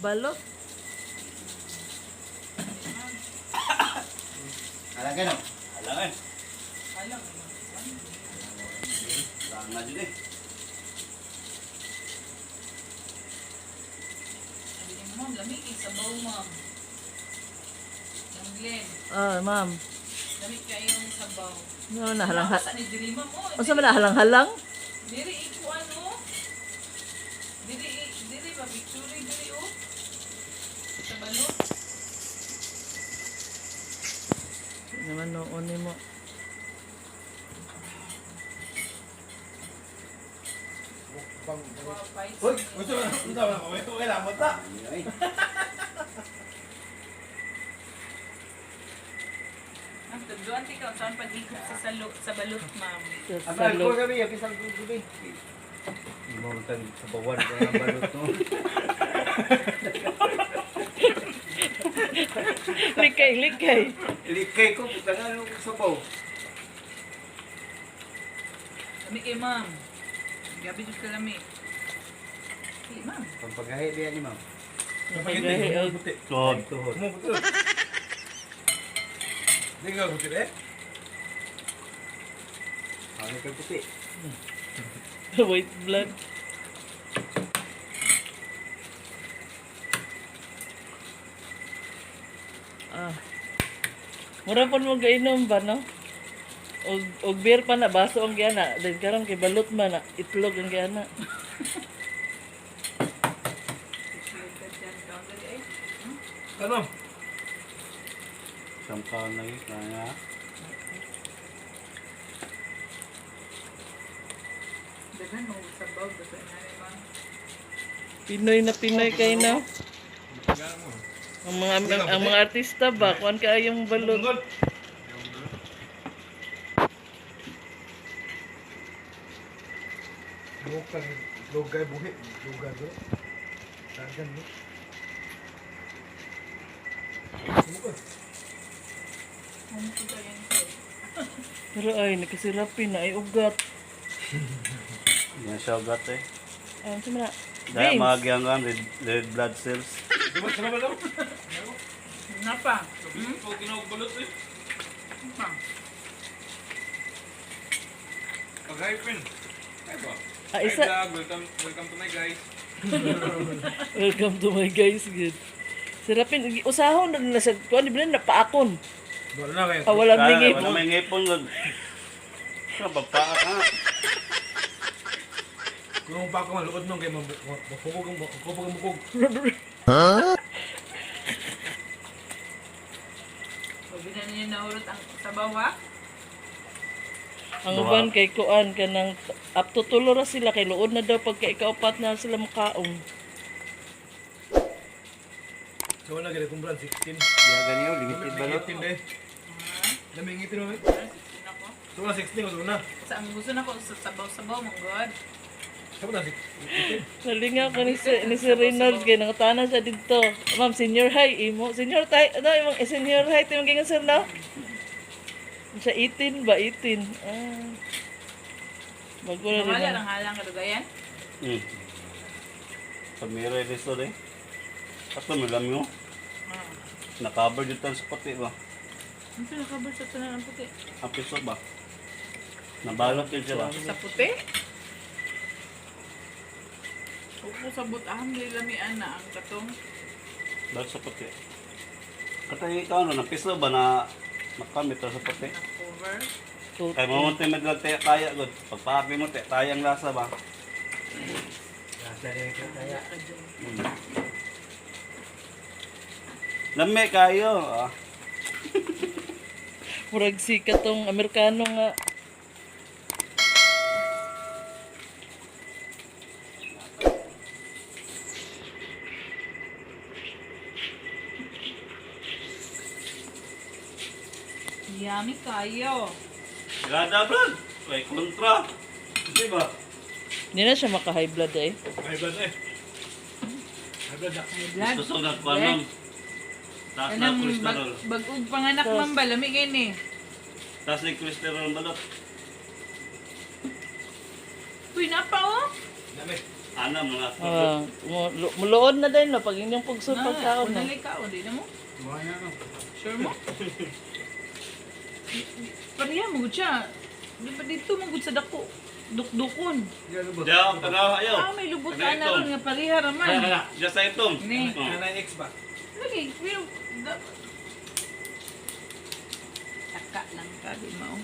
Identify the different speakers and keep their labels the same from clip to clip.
Speaker 1: balot.
Speaker 2: Alam ka no?
Speaker 3: Alam eh.
Speaker 4: Alam.
Speaker 3: Tanga din eh.
Speaker 4: Sabi niya, ma'am, lamig eh, sabaw, ma'am. Yung Glynne,
Speaker 1: Ah, ma'am.
Speaker 4: lamig kayo yung sabaw.
Speaker 1: No, nahalang-halang.
Speaker 4: Saan ni Diri, ma'am? Oh,
Speaker 1: Asa man nahalang-halang?
Speaker 4: Diri, iko ano? Diri ba? Victory, diri, oh. Sa Balut.
Speaker 1: Naman noon ni mo.
Speaker 4: Wow, fight.
Speaker 2: Uy! Gusto mo na? Okay lang mo ta!
Speaker 4: Ma'am, tuduan ikaw. Saan pag-ikot sa Balut, ma'am?
Speaker 1: Sa
Speaker 2: Ang alcohol
Speaker 1: salot.
Speaker 2: kami, yung isang gabi. Hindi mo rin sa bawan ko ang balot no.
Speaker 1: Likay.
Speaker 2: Ilikay ko, puta nga nung sabaw.
Speaker 4: Lamig kayo, ma'am. Gabi dito ka lamig. Hindi, ma'am.
Speaker 2: Pampagahi diyan ni ma'am.
Speaker 1: Napagahi og
Speaker 3: Tuhod.
Speaker 2: Tuhod. Kumuputo. Hindi ka puti eh? Ano ka puti?
Speaker 1: white blood. Ah. Mura pa mo gainom ba, no? Og beer pa na, baso ang gana. Then karon kay balot man na, itlog ang gana.
Speaker 2: Ano?
Speaker 3: Sampal lagi kaya.
Speaker 4: Dagan mo sabaw. Basta na rin, ma'am.
Speaker 1: Pinoy na Pinoy kayo na. Ang mga artista ba, kuan kaayong balot.
Speaker 2: Bukan logay buhi, logay do. Dagan no. Sumukot.
Speaker 4: Ano po tayo yan, sir?
Speaker 1: Pero ay, nakasirapin na ay ugat.
Speaker 3: Yan siya ugat eh.
Speaker 1: Ano sa mga?
Speaker 3: Dahil
Speaker 1: Veins.
Speaker 3: magyangan red blood cells.
Speaker 2: Diba sama ba daw?
Speaker 4: Nga pa.
Speaker 2: Pag ginagbalot eh.
Speaker 4: Ma'am.
Speaker 2: Pag-hypin. Ay ba?
Speaker 1: Ah, isa.
Speaker 2: Welcome to my guys.
Speaker 1: Welcome to my guys, good. Sirapin, usahon na nila sa kuan, di ba na napaakon.
Speaker 2: Wala na kayo.
Speaker 1: Ah, walang
Speaker 3: Kaya
Speaker 1: lingip.
Speaker 3: wala may ngipon gud. Sa baba ka.
Speaker 2: Kung pa ako maluod nung kay mapukog ang mukog.
Speaker 4: Sabi na niya nahurot ang sabaw, ha?
Speaker 1: Ang uban kay kuan kanang up to tulo ra sila kay luod na daw pagka ikaupat na sila makaong.
Speaker 2: So wala kaya kung brand 16.
Speaker 3: Ya ganyo limited balot.
Speaker 2: 18 deh. Laming 18 mo.
Speaker 4: Sino ko?
Speaker 2: So wala 16 ko na.
Speaker 4: Sa ang gusto na ko sa sabaw-sabaw, mong god.
Speaker 2: Sabi na 18.
Speaker 1: Nalingaw ko ni si Reynolds kay nangutana siya dito. Ma'am, senior high imo. Senior high, ano imong senior high timong gingan sir na? Siya 18 ba? 18. Ah. Bago na rin.
Speaker 4: Wala lang halang kadugayan.
Speaker 3: Pamira dito eh. Ato malam yo. Nakabar dito sa pati ba?
Speaker 4: Ano sila kabar sa tanan ng puti?
Speaker 3: Ang piso ba? Nabalot yun siya ba?
Speaker 4: Sa puti? Opo sa butahang lilamian na ang katong.
Speaker 3: Balot sa pati. Katay ikaw ano, napiso ba na makamit sa pati?
Speaker 4: Cover.
Speaker 3: Kaya mo mo medlag tayo kaya gud. Pagpapi mo tayo tayang lasa ba?
Speaker 2: Lasa din ka kaya.
Speaker 3: Lami kayo. Ah.
Speaker 1: Murag si katong Amerikano nga.
Speaker 4: Yummy kayo.
Speaker 3: Gada brad. May kontra. Di ba?
Speaker 1: Hindi na siya maka-high blood eh.
Speaker 2: High blood eh. High blood na.
Speaker 4: Blood.
Speaker 3: Gusto na pa nang. Taas na
Speaker 4: Kanang
Speaker 3: cholesterol.
Speaker 4: bag-ug panganak man ba lami kay ni.
Speaker 3: Taas na cholesterol balot.
Speaker 4: Uy, napa oh.
Speaker 2: Dami.
Speaker 3: Ana mga
Speaker 1: Ah, muluod na din no pag inyong pugsod pagkaon no.
Speaker 4: Unalay ka, o di na mo?
Speaker 2: Tuwaya no.
Speaker 4: Sure mo? Pariya mo gud siya. Di ba dito mo gud sa dako? Dukdukon.
Speaker 2: Yan ba?
Speaker 3: Diyaw, tanaw ayaw.
Speaker 4: Ah, may lubot ka na ron nga pariha raman.
Speaker 3: Diyaw sa itom.
Speaker 4: Ni.
Speaker 3: Oh.
Speaker 2: Kanay X ba?
Speaker 4: Lagi, pero... Taka lang ka, di mo.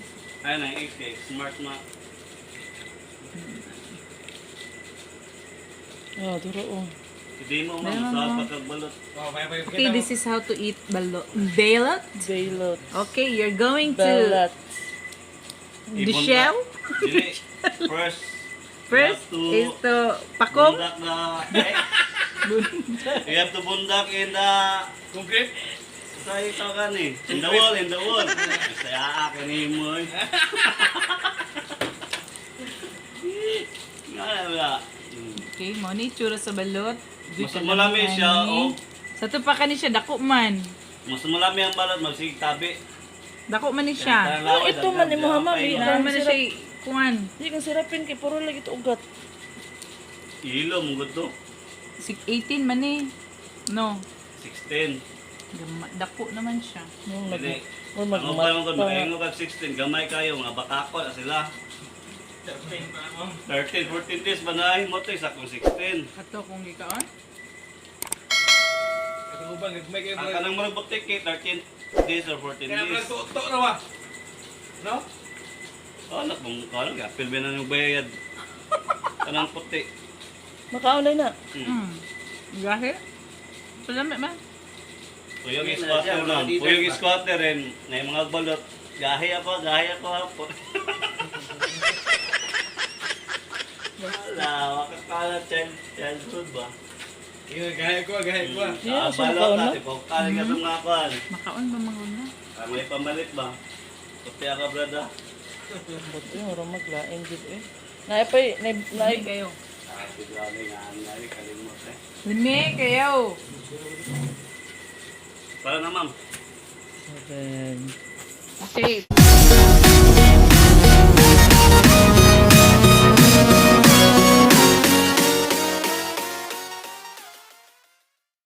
Speaker 3: Ay na X kay smart na.
Speaker 1: Oh, duro oh.
Speaker 3: Hindi mo man sa pagkabalot.
Speaker 2: Oh, may
Speaker 4: Okay, this is how to eat balot. Balut?
Speaker 1: Balut.
Speaker 4: Okay, you're going to
Speaker 1: Balat.
Speaker 4: the shell.
Speaker 3: Dili. First.
Speaker 4: First
Speaker 3: you have
Speaker 4: is to pakong.
Speaker 3: bundak na. You have to bundak in the
Speaker 2: Concrete?
Speaker 3: sa ito gani. In the wall, in the wall. Saya akin ni mo. Nga wala.
Speaker 4: Okay, mo ni tsura sa balot.
Speaker 3: Mas malami siya o
Speaker 4: Sa to pa kani siya dako man.
Speaker 3: mas malami ang balot magsig tabi.
Speaker 4: Dako man ni siya.
Speaker 1: Oh, ito man ni Muhammad,
Speaker 3: Ay,
Speaker 4: Dako man ni siya kuan.
Speaker 1: Di kang sirapin kay puro lagi ito ugat.
Speaker 3: Ilo mo to.
Speaker 4: 18 man ni. No.
Speaker 3: 16.
Speaker 4: Dako naman siya.
Speaker 1: Nung
Speaker 3: Dili.
Speaker 1: Or
Speaker 3: Ang pa mo magaingo kag 16 gamay kayo mga bakako na sila. 13, 14 days ba na mo to isa kung 16.
Speaker 4: Ato kung ikaon.
Speaker 2: Ito ubang, may kayo
Speaker 3: Ang kanang mga butik 13 days or 14
Speaker 2: Kaya pala
Speaker 3: days.
Speaker 2: tuto na ba? No?
Speaker 3: Anak mong kanang kapil ba na yung bayad. Kanang puti.
Speaker 1: makaunay na.
Speaker 4: Gahe. Palamit man.
Speaker 3: Puyog squatter lang. Puyog squatter rin. Na yung mga balot. Gahi ako hapon. Wala, wakakala childhood ba?
Speaker 2: Iyo, gahaya ko.
Speaker 1: Yeah, so
Speaker 3: Balot
Speaker 1: makaon na.
Speaker 3: natin, pagkaling ka sa mga kwan.
Speaker 4: Makaon ba mga
Speaker 3: May pamalit ba? Puti ka brada.
Speaker 1: Buti yung orang maglain gid eh. Naipay, naip
Speaker 4: kayo.
Speaker 3: Grabe nga, nangyari kalimot eh.
Speaker 4: Limi kayo.
Speaker 3: Para na ma'am.
Speaker 1: 7.
Speaker 4: Okay.